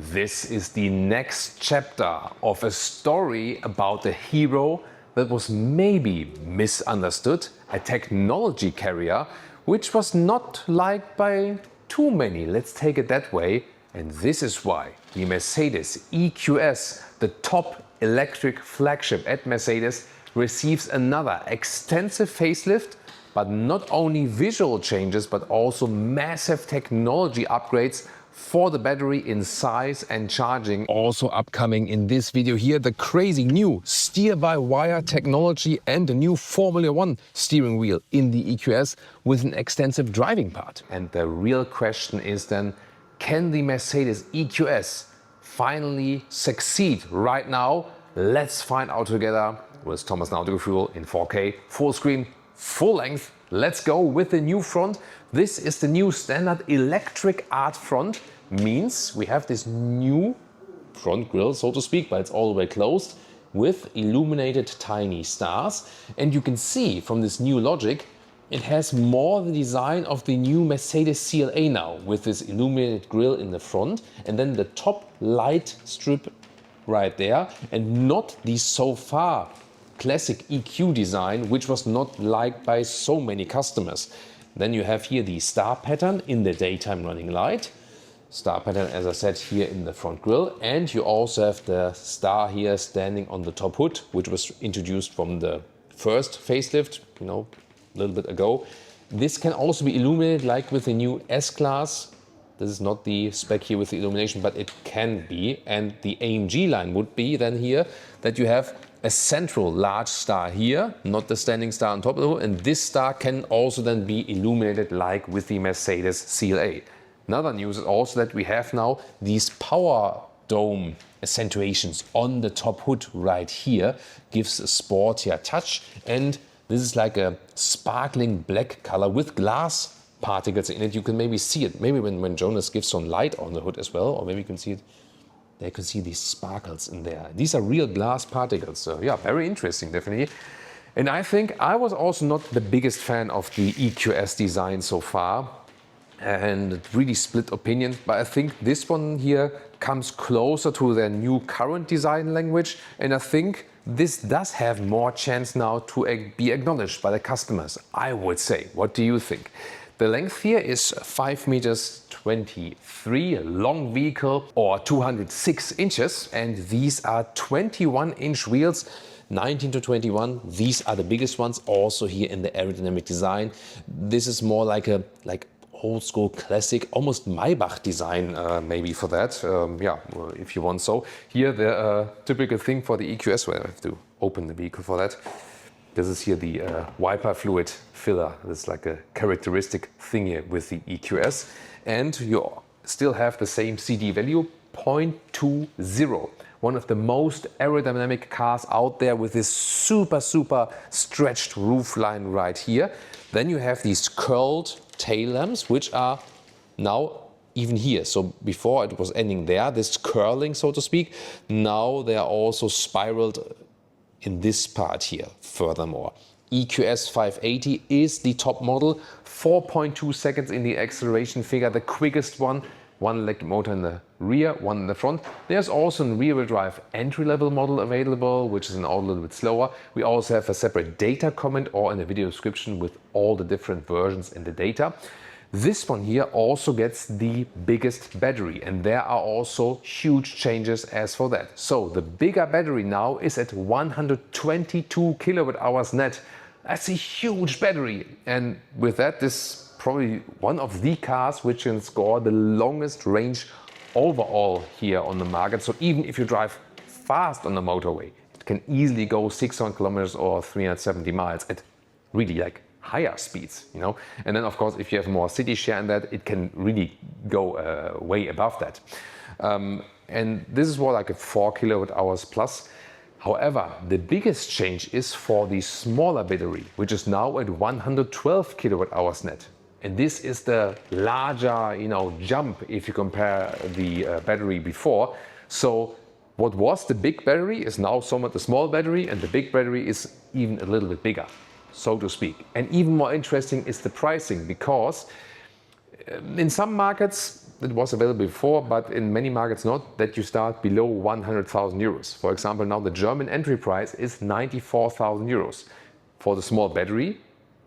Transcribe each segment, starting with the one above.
This is the next chapter of a story about a hero that was maybe misunderstood, a technology carrier which was not liked by too many, let's take it that way. And this is why the Mercedes EQS, the top electric flagship at Mercedes, receives another extensive facelift, but not only visual changes but also massive technology upgrades for the battery in size and charging. Also upcoming in this video here, the crazy new steer-by-wire technology and a new Formula 1 steering wheel in the EQS with an extensive driving part. And the real question is then, can the Mercedes EQS finally succeed right now? Let's find out together with Thomas Nautical in 4K, full screen, full length. Let's go with the new front. This is the new standard electric art front. Means we have this new front grille, so to speak, but it's all the way closed with illuminated tiny stars. And you can see from this new logic, it has more the design of the new Mercedes CLA now, with this illuminated grille in the front and then the top light strip right there, and not the so far classic EQ design, which was not liked by so many customers. Then you have here the star pattern in the daytime running light. Star pattern, as I said, here in the front grille, and you also have the star here standing on the top hood, which was introduced from the first facelift, a little bit ago. This can also be illuminated like with the new S-Class. This is not the spec here with the illumination, but it can be. And the AMG line would be then here that you have a central large star here, not the standing star on top of the hood, and this star can also then be illuminated like with the Mercedes CLA. Another news is also that we have now these power dome accentuations on the top hood right here. Gives a sportier touch, and this is like a sparkling black color with glass particles in it. You can maybe see it, maybe when Jonas gives some light on the hood as well, or maybe you can see it. There you can see these sparkles in there. These are real glass particles, so yeah, very interesting, definitely. And I think I was also not the biggest fan of the EQS design so far, and really split opinions, but I think this one here comes closer to their new current design language, and I think this does have more chance now to be acknowledged by the customers, I would say. What do you think? The length here is 5 meters 23, a long vehicle, or 206 inches, and these are 21-inch wheels, 19 to 21. These are the biggest ones, also here in the aerodynamic design. This is more like old school classic, almost Maybach design, maybe for that. Yeah, if you want so. Here the typical thing for the EQS, where I have to open the vehicle for that. This is here the wiper fluid filler. This is like a characteristic thing here with the EQS. And you still have the same CD value, 0.20. One of the most aerodynamic cars out there with this super stretched roof line right here. Then you have these curled tail lamps, which are now even here. So before it was ending there, this curling, so to speak. Now they are also spiraled in this part here, furthermore. EQS 580 is the top model, 4.2 seconds in the acceleration figure, the quickest one. One electric motor in the rear, one in the front. There's also a rear-wheel drive entry-level model available, which is a little bit slower. We also have a separate data comment or in the video description with all the different versions and the data. This one here also gets the biggest battery, and there are also huge changes as for that. So the bigger battery now is at 122 kilowatt hours net. That's a huge battery, and with that, this probably one of the cars which can score the longest range overall here on the market. So even if you drive fast on the motorway, it can easily go 600 kilometers or 370 miles at really like higher speeds, And then of course, if you have more city share in that, it can really go way above that. And this is more like a 4 kilowatt hours plus. However, the biggest change is for the smaller battery, which is now at 112 kilowatt hours net. And this is the larger, jump if you compare the battery before. So what was the big battery is now somewhat the small battery, and the big battery is even a little bit bigger, so to speak. And even more interesting is the pricing, because in some markets it was available before, but in many markets not, that you start below 100,000 euros. For example, now the German entry price is 94,000 euros for the small battery,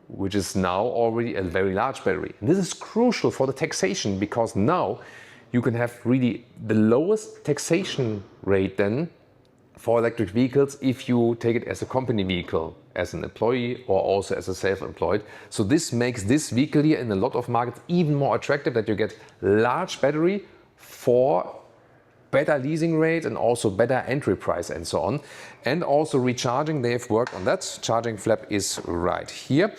which is now already a very large battery. And this is crucial for the taxation, because now you can have really the lowest taxation rate then for electric vehicles if you take it as a company vehicle, as an employee or also as a self-employed. So this makes this vehicle here in a lot of markets even more attractive, that you get large battery for better leasing rate and also better entry price and so on. And also recharging, they have worked on that. Charging flap is right here.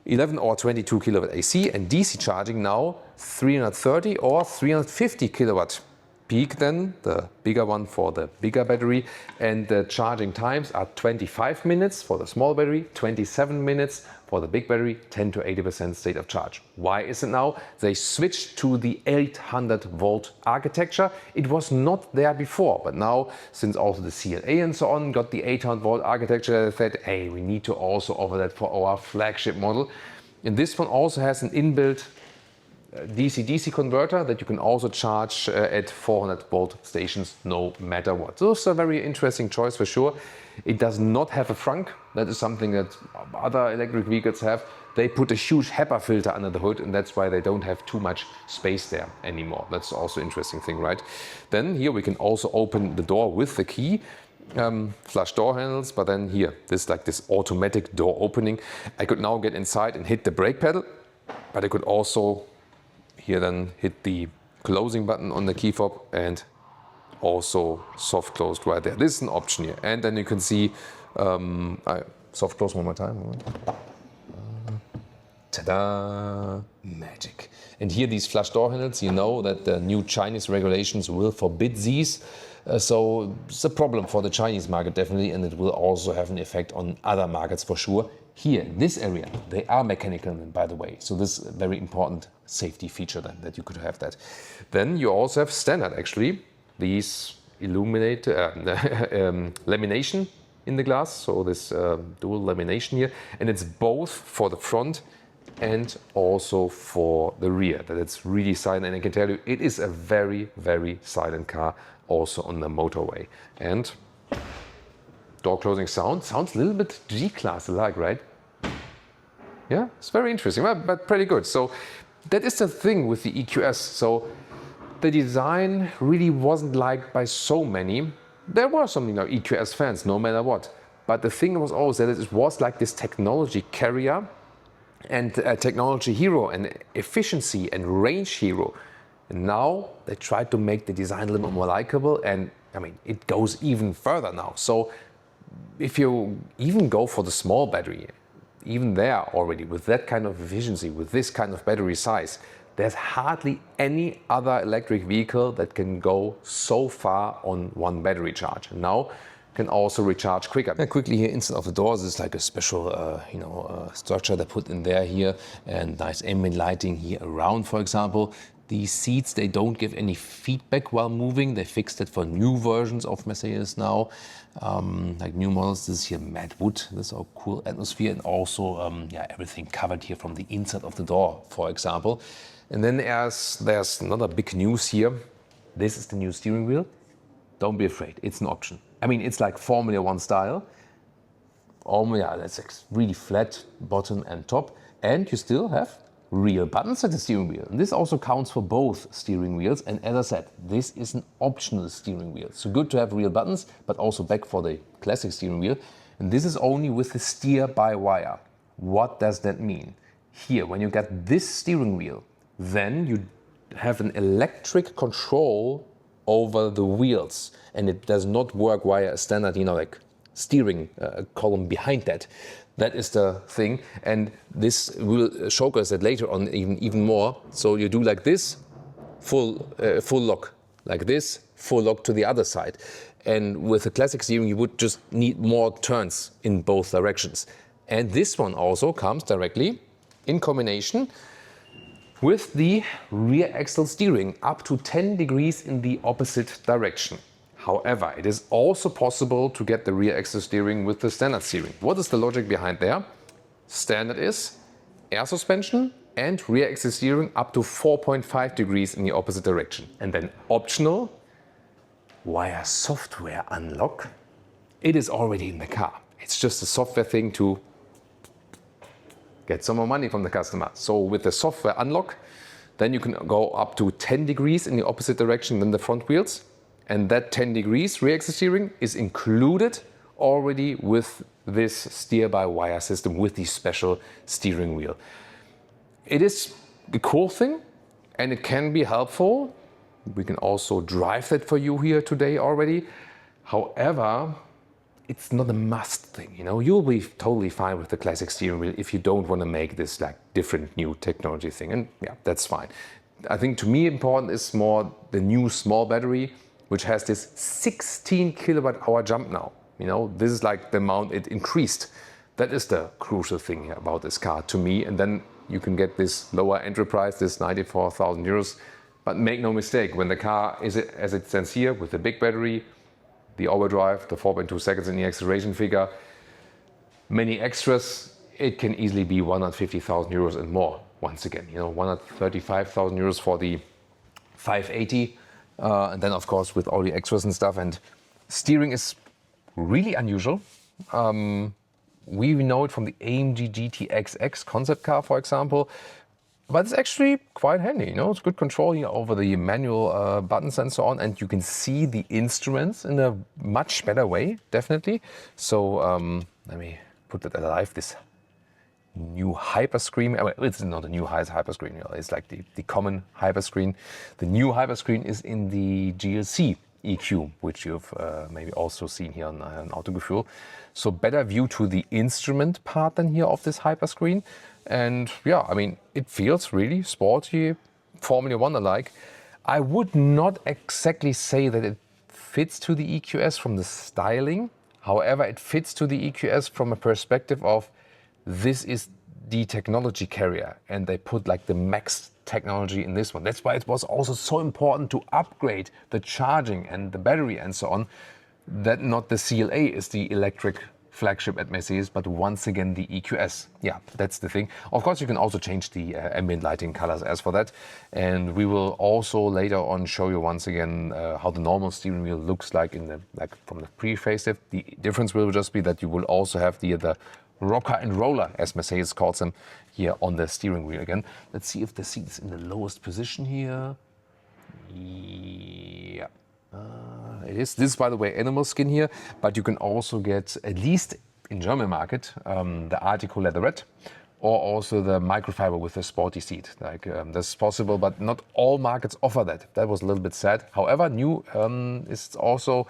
11 or 22 kilowatt AC, and DC charging now 330 or 350 kilowatt peak, then the bigger one for the bigger battery. And the charging times are 25 minutes for the small battery, 27 minutes for the big battery, 10 to 80% state of charge. Why is it now? They switched to the 800 volt architecture. It was not there before, but now, since also the CLA and so on got the 800 volt architecture, they said, hey, we need to also offer that for our flagship model. And this one also has an inbuilt DC-DC converter that you can also charge at 400 volt stations no matter what. So it's a very interesting choice for sure. It does not have a frunk. That is something that other electric vehicles have. They put a huge HEPA filter under the hood, and that's why they don't have too much space there anymore. That's also an interesting thing, right? Then here we can also open the door with the key. Flush door handles, but then here, this automatic door opening. I could now get inside and hit the brake pedal, but I could also here then hit the closing button on the key fob and also soft closed right there. This is an option here. And then you can see, soft close one more time. Ta-da! Magic. And here these flush door handles, you know that the new Chinese regulations will forbid these. So it's a problem for the Chinese market definitely, and it will also have an effect on other markets for sure. Here, in this area, they are mechanical, by the way. So this is a very important safety feature then, that you could have that. Then you also have standard actually, these lamination in the glass. So this dual lamination here, and it's both for the front and also for the rear, that it's really silent. And I can tell you, it is a very, very silent car also on the motorway. And door closing sounds a little bit G-Class alike, right? Yeah, it's very interesting, but pretty good. So that is the thing with the EQS. So the design really wasn't liked by so many. There were some, EQS fans, no matter what. But the thing was always that it was like this technology carrier and a technology hero and efficiency and range hero. And now they tried to make the design a little bit more likable, and I mean, it goes even further now. So if you even go for the small battery, even there already with that kind of efficiency, with this kind of battery size, there's hardly any other electric vehicle that can go so far on one battery charge. And now can also recharge quicker. And quickly here, instead of the doors, is like a special, structure they put in there here, and nice ambient lighting here around, for example. These seats, they don't give any feedback while moving. They fixed it for new versions of Mercedes now, like new models. This is here matte wood. This is a cool atmosphere, and also everything covered here from the inside of the door, for example. And then there's another big news here. This is the new steering wheel. Don't be afraid, it's an option. I mean, it's like Formula One style. That's like really flat bottom and top, and you still have real buttons at the steering wheel. And this also counts for both steering wheels. And as I said, this is an optional steering wheel. So good to have real buttons, but also back for the classic steering wheel. And this is only with the steer by wire. What does that mean? Here, when you get this steering wheel, then you have an electric control over the wheels, and it does not work via a standard, like steering column behind that. That is the thing, and this will show us that later on even more. So you do like this, full lock, like this, full lock to the other side. And with the classic steering, you would just need more turns in both directions. And this one also comes directly in combination with the rear axle steering, up to 10 degrees in the opposite direction. However, it is also possible to get the rear axle steering with the standard steering. What is the logic behind there? Standard is air suspension and rear axis steering up to 4.5 degrees in the opposite direction. And then optional, via software unlock, it is already in the car. It's just a software thing to get some more money from the customer. So with the software unlock, then you can go up to 10 degrees in the opposite direction than the front wheels. And that 10 degrees rear axis steering is included already with this steer-by-wire system with the special steering wheel. It is a cool thing and it can be helpful. We can also drive that for you here today already. However, it's not a must thing, you know. You'll be totally fine with the classic steering wheel if you don't want to make this like different new technology thing, and yeah, that's fine. I think to me important is more the new small battery, which has this 16 kilowatt hour jump now. You know, this is like the amount it increased. That is the crucial thing here about this car to me. And then you can get this lower entry price, this 94,000 euros. But make no mistake, when the car is as it stands here with the big battery, the overdrive, the 4.2 seconds in the acceleration figure, many extras, it can easily be 150,000 euros and more. Once again, you know, 135,000 euros for the 580. And then of course with all the extras and stuff, and steering is really unusual. We know it from the AMG GT concept car, for example, but it's actually quite handy. You know, it's good control here over the manual buttons and so on, and you can see the instruments in a much better way, definitely. So let me put that alive. This new hyperscreen. Well, it's not a new hyperscreen. You know, it's like the common hyperscreen. The new hyperscreen is in the GLC EQ, which you've maybe also seen here on Autogefühl. So better view to the instrument part than here of this hyperscreen. And yeah, I mean, it feels really sporty, Formula One-alike. I would not exactly say that it fits to the EQS from the styling. However, it fits to the EQS from a perspective of this is the technology carrier, and they put like the max technology in this one. That's why it was also so important to upgrade the charging and the battery and so on. That not the CLA is the electric flagship at Mercedes, but once again the EQS. Yeah, that's the thing. Of course, you can also change the ambient lighting colors as for that. And we will also later on show you once again how the normal steering wheel looks like in the from the pre-facelift. The difference will just be that you will also have the rocker and roller, as Mercedes calls them, here on the steering wheel again. Let's see if the seat is in the lowest position here. Yeah. It is. This is, by the way, animal skin here, but you can also get, at least in German market, the Artico leatherette, or also the microfiber with a sporty seat. Like that's possible, but not all markets offer that. That was a little bit sad. However, new is also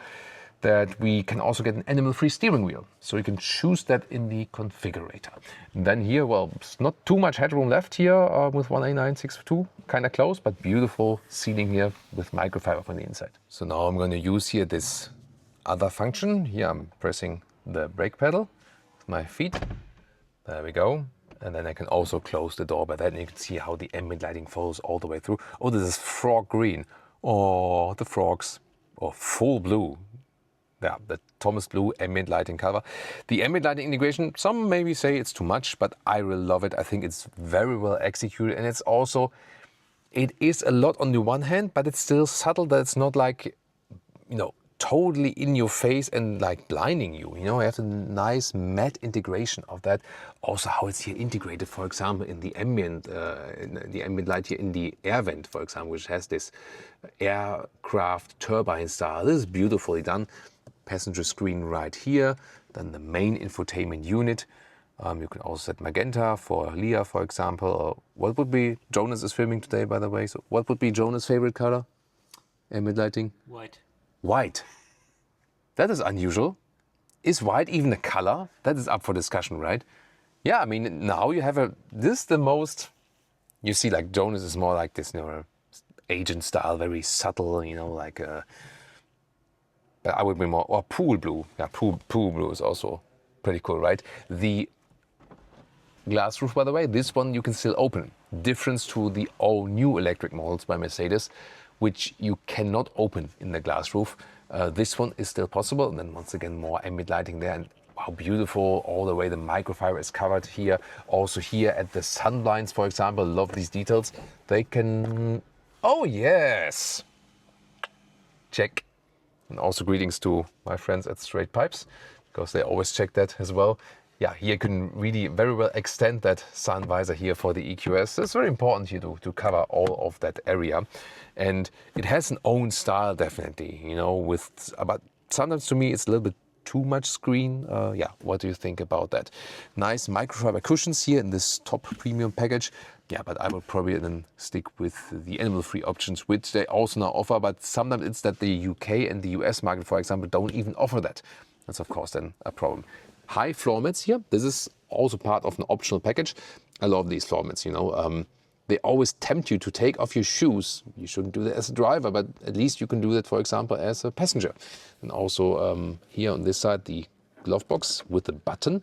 that we can also get an animal-free steering wheel. So you can choose that in the configurator. And then here, well, it's not too much headroom left here with 189.62, kind of close, but beautiful seating here with microfiber from the inside. So now I'm going to use here this other function. Here I'm pressing the brake pedal with my feet. There we go. And then I can also close the door by that, and you can see how the ambient lighting follows all the way through. Oh, this is frog green. Oh, the frogs. Or full blue. Yeah, the Thomas Blue ambient lighting color. The ambient lighting integration, some maybe say it's too much, but I really love it. I think it's very well executed, and it's also, it is a lot on the one hand, but it's still subtle, that it's not like, you know, totally in your face and like blinding you. You know, you have a nice matte integration of that. Also how it's here integrated, for example, in the ambient light here in the air vent, for example, which has this aircraft turbine style. This is beautifully done. Passenger screen right here, then the main infotainment unit. You can also set magenta for Leah, for example. What would be, Jonas is filming today, by the way, so what would be Jonas' favorite color? Ambient lighting? White. White. That is unusual. Is white even a color? That is up for discussion, right? Yeah, I mean, now you have this is the most, you see, like Jonas is more like this, you know, agent style, very subtle, you know, like I would be more, or pool blue. Yeah, pool blue is also pretty cool, right? The glass roof, by the way, this one you can still open. Difference to the all new electric models by Mercedes, which you cannot open in the glass roof. This one is still possible. And then once again, more ambient lighting there. And wow, how beautiful all the way the microfiber is covered here. Also here at the sun blinds, for example, love these details. They can, oh yes, check. And also greetings to my friends at Straight Pipes, because they always check that as well. Yeah, here you can really very well extend that sun visor here for the EQS. It's very important here to cover all of that area. And it has an own style, definitely, you know, with, but sometimes to me it's a little bit too much screen. Yeah, what do you think about that? Nice microfiber cushions here in this top premium package. Yeah, but I would probably then stick with the animal-free options, which they also now offer. But sometimes it's that the UK and the US market, for example, don't even offer that. That's of course then a problem. High floor mats here. This is also part of an optional package. I love these floor mats, you know. They always tempt you to take off your shoes. You shouldn't do that as a driver, but at least you can do that, for example, as a passenger. And also here on this side, the glove box with the button.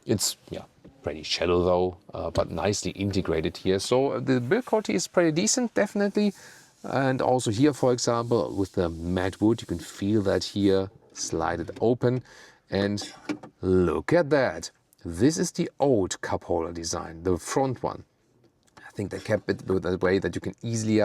It's, yeah, pretty shallow though, but nicely integrated here. So the build quality is pretty decent, definitely. And also here, for example, with the matte wood, you can feel that here, slide it open. And look at that. This is the old cup holder design, the front one. I think they kept it that way that you can easily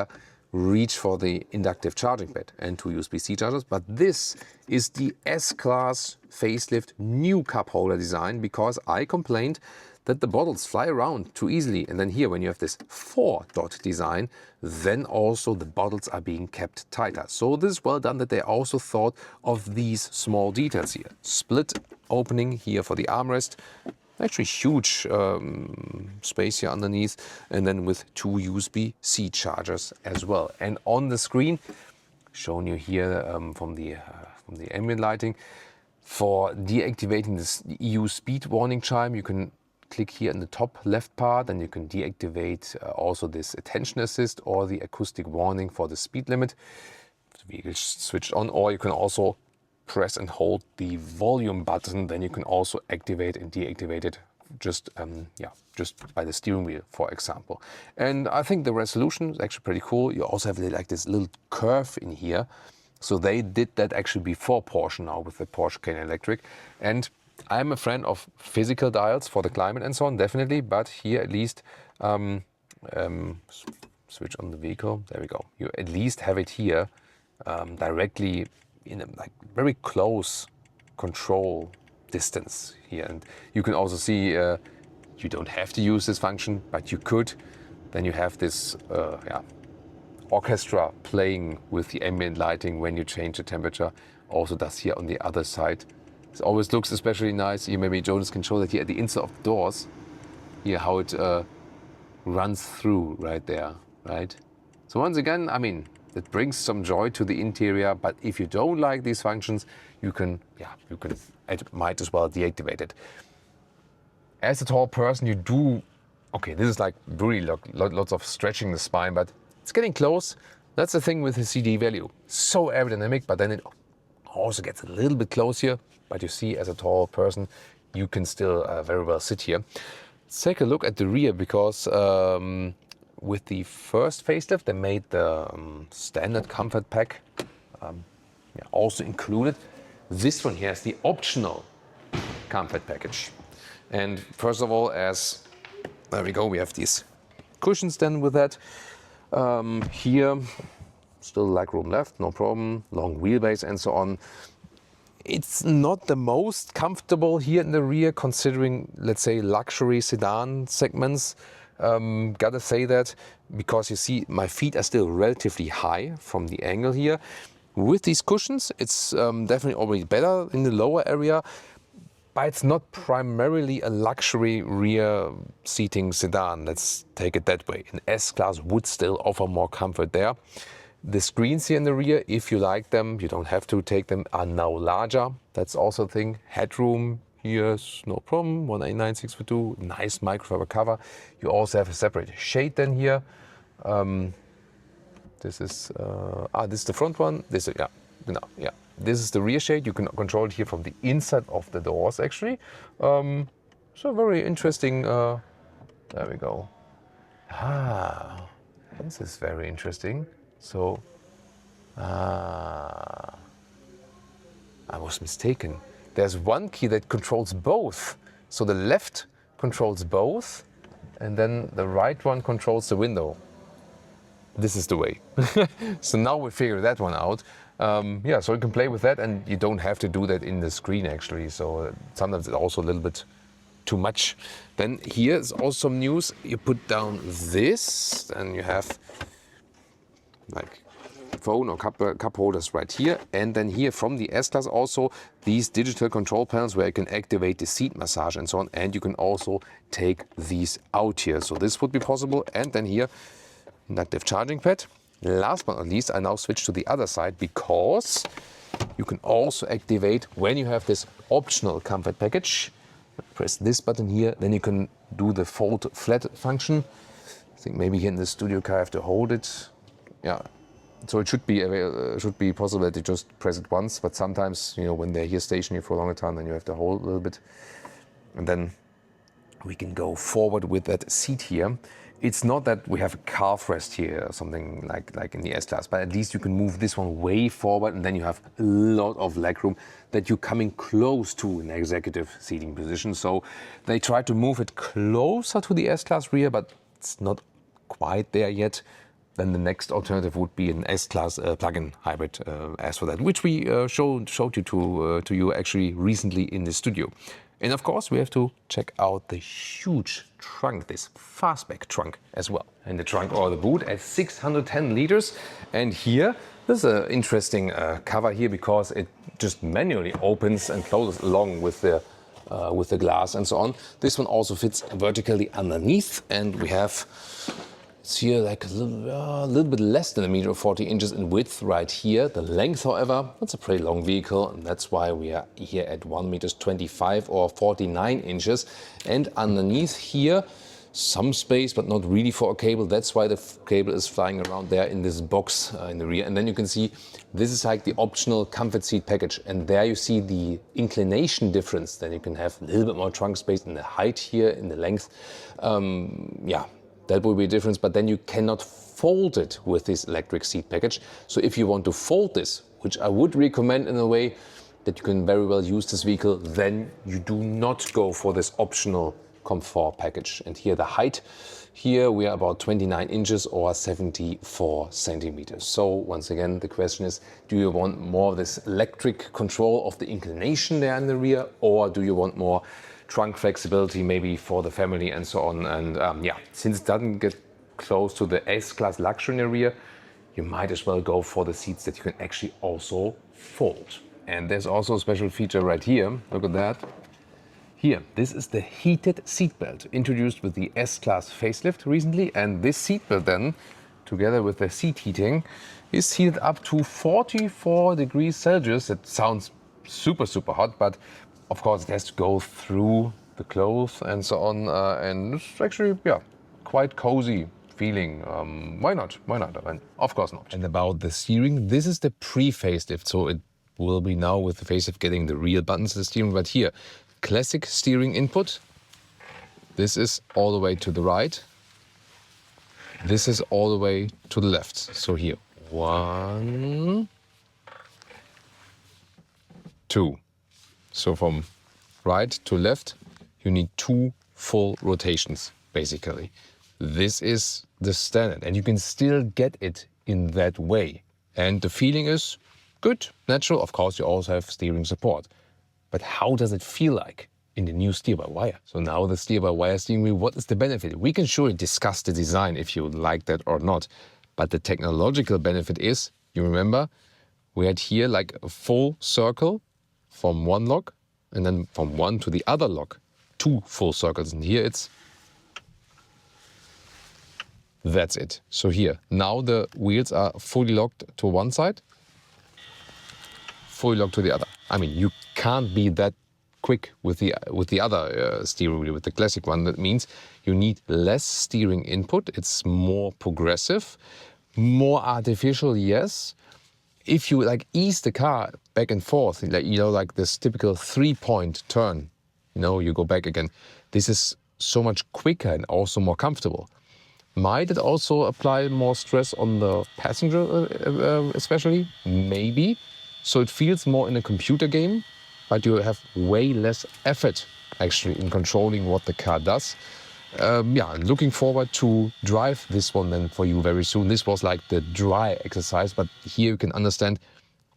reach for the inductive charging pad and two USB-C chargers. But this is the S-Class facelift new cup holder design, because I complained that the bottles fly around too easily. And then here, when you have this 4-dot design, then also the bottles are being kept tighter. So this is well done that they also thought of these small details here. Split opening here for the armrest. Actually huge space here underneath. And then with two USB-C chargers as well. And on the screen, shown you here from the ambient lighting, for deactivating this EU speed warning chime, you can click here in the top left part, and you can deactivate also this attention assist or the acoustic warning for the speed limit. The vehicle switched on, or you can also press and hold the volume button. Then you can also activate and deactivate it just by the steering wheel, for example. And I think the resolution is actually pretty cool. You also have like this little curve in here. So they did that actually before Porsche now with the Porsche Cayenne Electric. And I'm a friend of physical dials for the climate and so on, definitely. But here at least, switch on the vehicle. There we go. You at least have it here directly in a like very close control distance here. And you can also see you don't have to use this function, but you could. Then you have this orchestra playing with the ambient lighting when you change the temperature. Also does here on the other side. It always looks especially nice. Here maybe Jonas can show that here at the inside of the doors. Here how it runs through right there, right? So once again, I mean, it brings some joy to the interior, but if you don't like these functions, you might as well deactivate it. As a tall person, you do, okay, this is like really lots of stretching the spine, but it's getting close. That's the thing with the CD value. So aerodynamic, but then it also gets a little bit close here. But you see, as a tall person, you can still very well sit here. Let's take a look at the rear, because with the first facelift, they made the standard comfort pack also included. This one here is the optional comfort package. And first of all, there we go, we have these cushions then with that. Here, still legroom left, no problem. Long wheelbase and so on. It's not the most comfortable here in the rear, considering, let's say, luxury sedan segments. Gotta say that, because you see my feet are still relatively high from the angle here. With these cushions, it's definitely already better in the lower area, but it's not primarily a luxury rear seating sedan. Let's take it that way. An S-Class would still offer more comfort there. The screens here in the rear, if you like them, you don't have to take them, are now larger. That's also a thing. Headroom here's no problem, 189/642, nice microfiber cover. You also have a separate shade then here. This is the front one. This is the rear shade. You can control it here from the inside of the doors actually. So very interesting. There we go. This is very interesting. So, I was mistaken. there's one key that controls both. So the left controls both, and then the right one controls the window. This is the way. So now we figure that one out. Yeah, so you can play with that, and you don't have to do that in the screen actually. So sometimes it's also a little bit too much. Then here's also some news. You put down this, and you have like phone or cup holders right here, and then here from the S-Class also these digital control panels where you can activate the seat massage and so on, and you can also take these out here. So this would be possible. And then here, inductive charging pad. Last but not least, I now switch to the other side because you can also activate when you have this optional comfort package. Press this button here, then you can do the fold flat function. I think maybe here in the studio car I have to hold it. Yeah, so it should be possible that you just press it once, but sometimes, you know, when they're here stationary for a longer time, then you have to hold a little bit. And then we can go forward with that seat here. It's not that we have a calf rest here or something like in the S-Class, but at least you can move this one way forward, and then you have a lot of leg room that you're coming close to an executive seating position. So they try to move it closer to the S-Class rear, but it's not quite there yet. Then the next alternative would be an S-Class plug-in hybrid as for that, which we showed you to you actually recently in the studio. And of course, we have to check out the huge trunk, this fastback trunk as well. And the trunk or the boot at 610 liters. And here, there's an interesting cover here because it just manually opens and closes along with the glass and so on. This one also fits vertically underneath, and we have it's here like a little bit less than 1.40 meters in width right here. The length, however, that's a pretty long vehicle, and that's why we are here at 1.25 meters or 49 inches. And underneath here, some space, but not really for a cable. That's why the cable is flying around there in this box in the rear. And then you can see this is like the optional comfort seat package. And there you see the inclination difference. Then you can have a little bit more trunk space in the height here, in the length. Yeah. That will be a difference, but then you cannot fold it with this electric seat package. So if you want to fold this, which I would recommend in a way that you can very well use this vehicle, then you do not go for this optional comfort package. And here the height, here we are about 29 inches or 74 centimeters. So once again, the question is, do you want more of this electric control of the inclination there in the rear, or do you want more trunk flexibility maybe for the family and so on? And yeah, since it doesn't get close to the S-Class luxury in the rear, you might as well go for the seats that you can actually also fold. And there's also a special feature right here. Look at that. Here, this is the heated seatbelt introduced with the S-Class facelift recently. And this seatbelt then, together with the seat heating, is heated up to 44 degrees Celsius. It sounds super, super hot, but of course, it has to go through the clothes and so on, and it's actually, yeah, quite cozy feeling. Why not? Why not? And of course not. And about the steering, this is the pre-facelift, so it will be now with the facelift getting the real buttons of the steering. But here, classic steering input. This is all the way to the right. This is all the way to the left. So here, 1, 2. So from right to left, you need 2 full rotations, basically. This is the standard, and you can still get it in that way. And the feeling is good, natural. Of course, you also have steering support. But how does it feel like in the new steer-by-wire? So now the steer-by-wire steering wheel, what is the benefit? We can surely discuss the design if you like that or not. But the technological benefit is, you remember, we had here like a full circle from one lock, and then from one to the other lock, 2 full circles. And here it's, that's it. So here, now the wheels are fully locked to one side, fully locked to the other. I mean, you can't be that quick with the other steering wheel, with the classic one. That means you need less steering input. It's more progressive, more artificial, yes. If you like ease the car back and forth, like, you know, like this typical 3-point turn, you know, you go back again. This is so much quicker and also more comfortable. Might it also apply more stress on the passenger, especially? Maybe. So it feels more in a computer game. but you have way less effort actually in controlling what the car does. Looking forward to drive this one then for you very soon. This was like the dry exercise, but here you can understand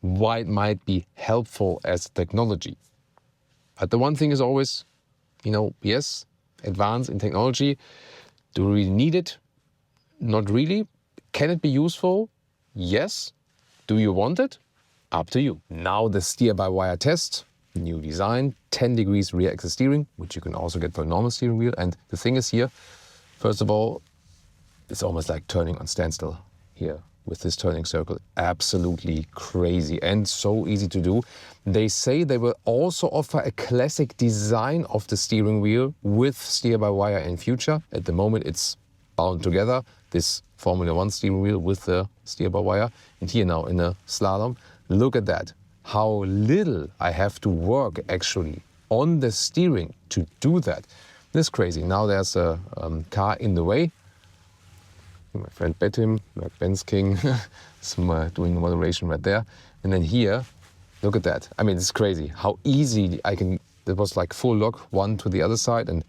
why it might be helpful as technology. But the one thing is always, yes, advance in technology. Do we really need it? Not really. Can it be useful? Yes. Do you want it? Up to you. Now the steer-by-wire test. New design, 10 degrees rear axis steering, which you can also get for a normal steering wheel. And the thing is here, first of all, it's almost like turning on standstill here with this turning circle. Absolutely crazy and so easy to do. They say they will also offer a classic design of the steering wheel with steer-by-wire in future. At the moment, it's bound together, this Formula 1 steering wheel with the steer-by-wire. And here now in a slalom, look at that. How little I have to work actually on the steering to do that. This is crazy. Now there's a car in the way. My friend Betim, like Ben's King, doing the moderation right there. And then here, look at that. I mean, it's crazy how easy I can, it was like full lock, one to the other side. And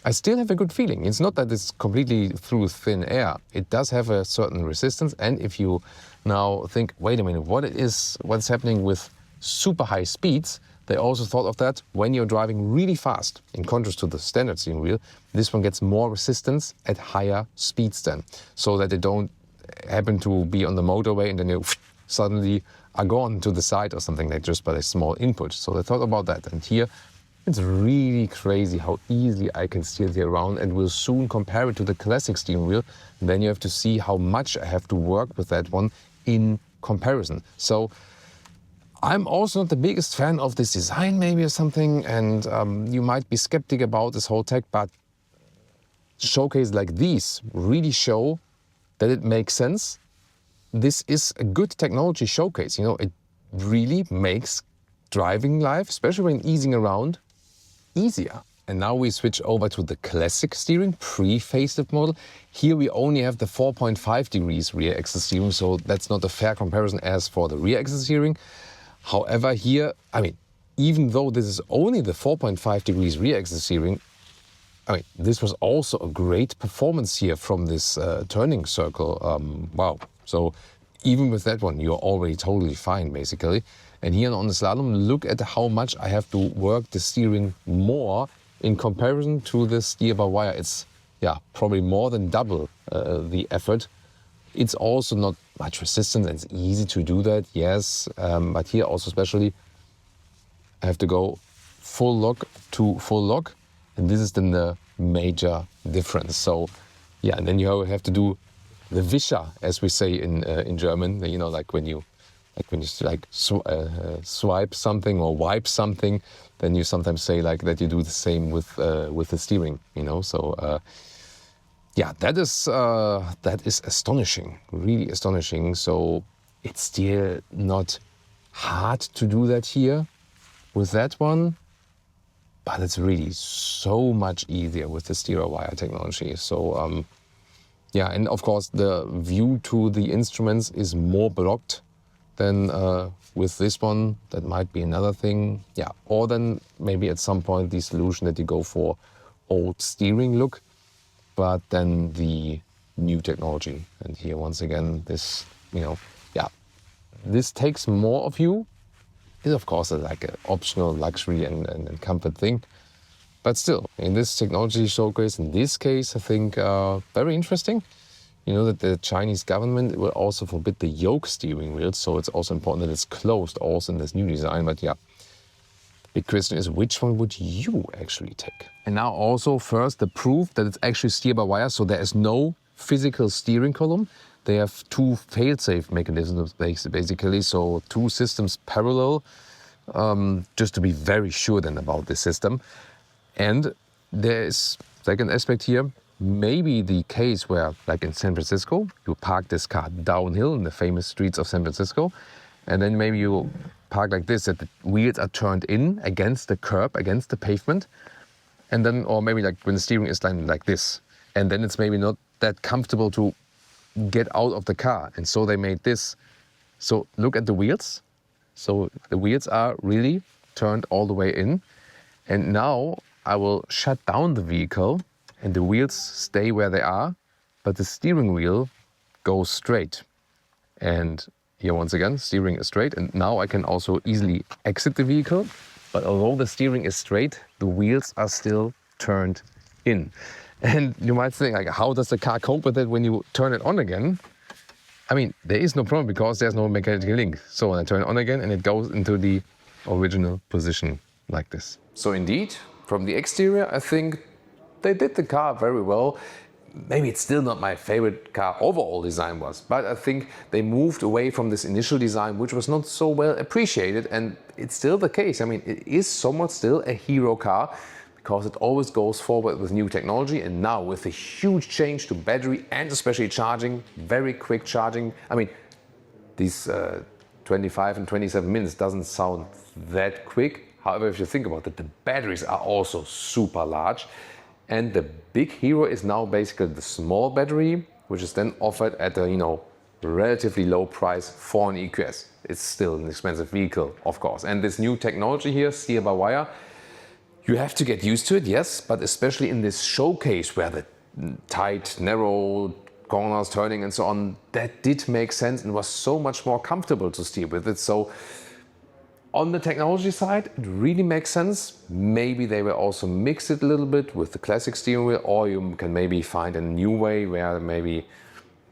I still have a good feeling. It's not that it's completely through thin air. It does have a certain resistance. And if you now think, wait a minute, what's happening with super high speeds? They also thought of that when you're driving really fast. In contrast to the standard steering wheel, this one gets more resistance at higher speeds then, so that they don't happen to be on the motorway and then you suddenly are gone to the side or something like just by a small input. So they thought about that. And here, it's really crazy how easily I can steer it around, and we'll soon compare it to the classic steering wheel. And then you have to see how much I have to work with that one in comparison. So I'm also not the biggest fan of this design maybe or something, and you might be skeptic about this whole tech, but showcases like these really show that it makes sense. This is a good technology showcase. It really makes driving life, especially when easing around, easier. And now we switch over to the classic steering, pre-facelift model. Here we only have the 4.5 degrees rear axis steering, so that's not a fair comparison as for the rear axis steering. However, here, even though this is only the 4.5 degrees rear axis steering, this was also a great performance here from this turning circle. Wow. So even with that one, you're already totally fine, basically. And here on the slalom, look at how much I have to work the steering more in comparison to the steer-by-wire. It's, probably more than double the effort. It's also not much resistance, and it's easy to do that, yes. But here also especially, I have to go full lock to full lock. And this is then the major difference. So, and then you have to do the Wischer, as we say in German. Like when you swipe something or wipe something, then you sometimes say like that you do the same with the steering. So that is astonishing, really astonishing. So it's still not hard to do that here with that one, but it's really so much easier with the steer-by-wire technology. So and of course the view to the instruments is more blocked than with this one. That might be another thing. Or then maybe at some point the solution that you go for old steering look, but then the new technology. And here once again, this, this takes more of you. It's of course like an optional luxury and comfort thing. But still, in this technology showcase, in this case, I think very interesting. That the Chinese government will also forbid the yoke steering wheels, so it's also important that it's closed also in this new design. But big question is, which one would you actually take? And now also first the proof that it's actually steer-by-wire, so there is no physical steering column. They have two fail-safe mechanisms basically, so two systems parallel, just to be very sure then about the system. And there is second aspect here, maybe the case where, like in San Francisco, you park this car downhill in the famous streets of San Francisco, and then maybe you park like this, that the wheels are turned in against the curb, against the pavement, and then, or maybe like when the steering is done like this, and then it's maybe not that comfortable to get out of the car, and so they made this. So look at the wheels. So the wheels are really turned all the way in. And now I will shut down the vehicle and the wheels stay where they are, but the steering wheel goes straight. And here once again, steering is straight, and now I can also easily exit the vehicle. But although the steering is straight, the wheels are still turned in. And you might think, like, how does the car cope with it when you turn it on again? I mean, there is no problem because there's no mechanical link. So when I turn it on again and it goes into the original position like this. So indeed, from the exterior, I think they did the car very well. Maybe it's still not my favorite car overall design-wise, but I think they moved away from this initial design, which was not so well appreciated, and it's still the case. I mean, it is somewhat still a hero car because it always goes forward with new technology, and now with a huge change to battery and especially charging, very quick charging. I mean, these 25 and 27 minutes doesn't sound that quick. However, if you think about it, the batteries are also super large. And the big hero is now basically the small battery, which is then offered at a relatively low price for an EQS. It's still an expensive vehicle, of course. And this new technology here, steer-by-wire, you have to get used to it, yes, but especially in this showcase where the tight, narrow corners, turning and so on, that did make sense and was so much more comfortable to steer with it. So on the technology side, it really makes sense. Maybe they will also mix it a little bit with the classic steering wheel, or you can maybe find a new way where maybe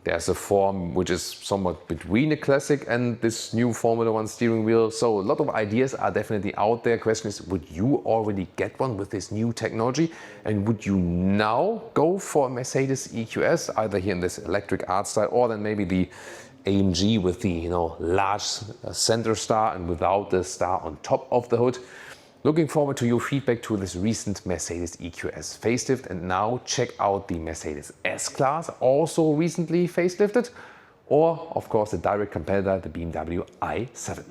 there's a form which is somewhat between a classic and this new Formula One steering wheel. So a lot of ideas are definitely out there. Question is, would you already get one with this new technology? And would you now go for a Mercedes EQS, either here in this electric art style, or then maybe the AMG with the large center star and without the star on top of the hood? Looking forward to your feedback to this recent Mercedes EQS facelift, and now check out the Mercedes S-Class, also recently facelifted, or of course the direct competitor, the BMW i7.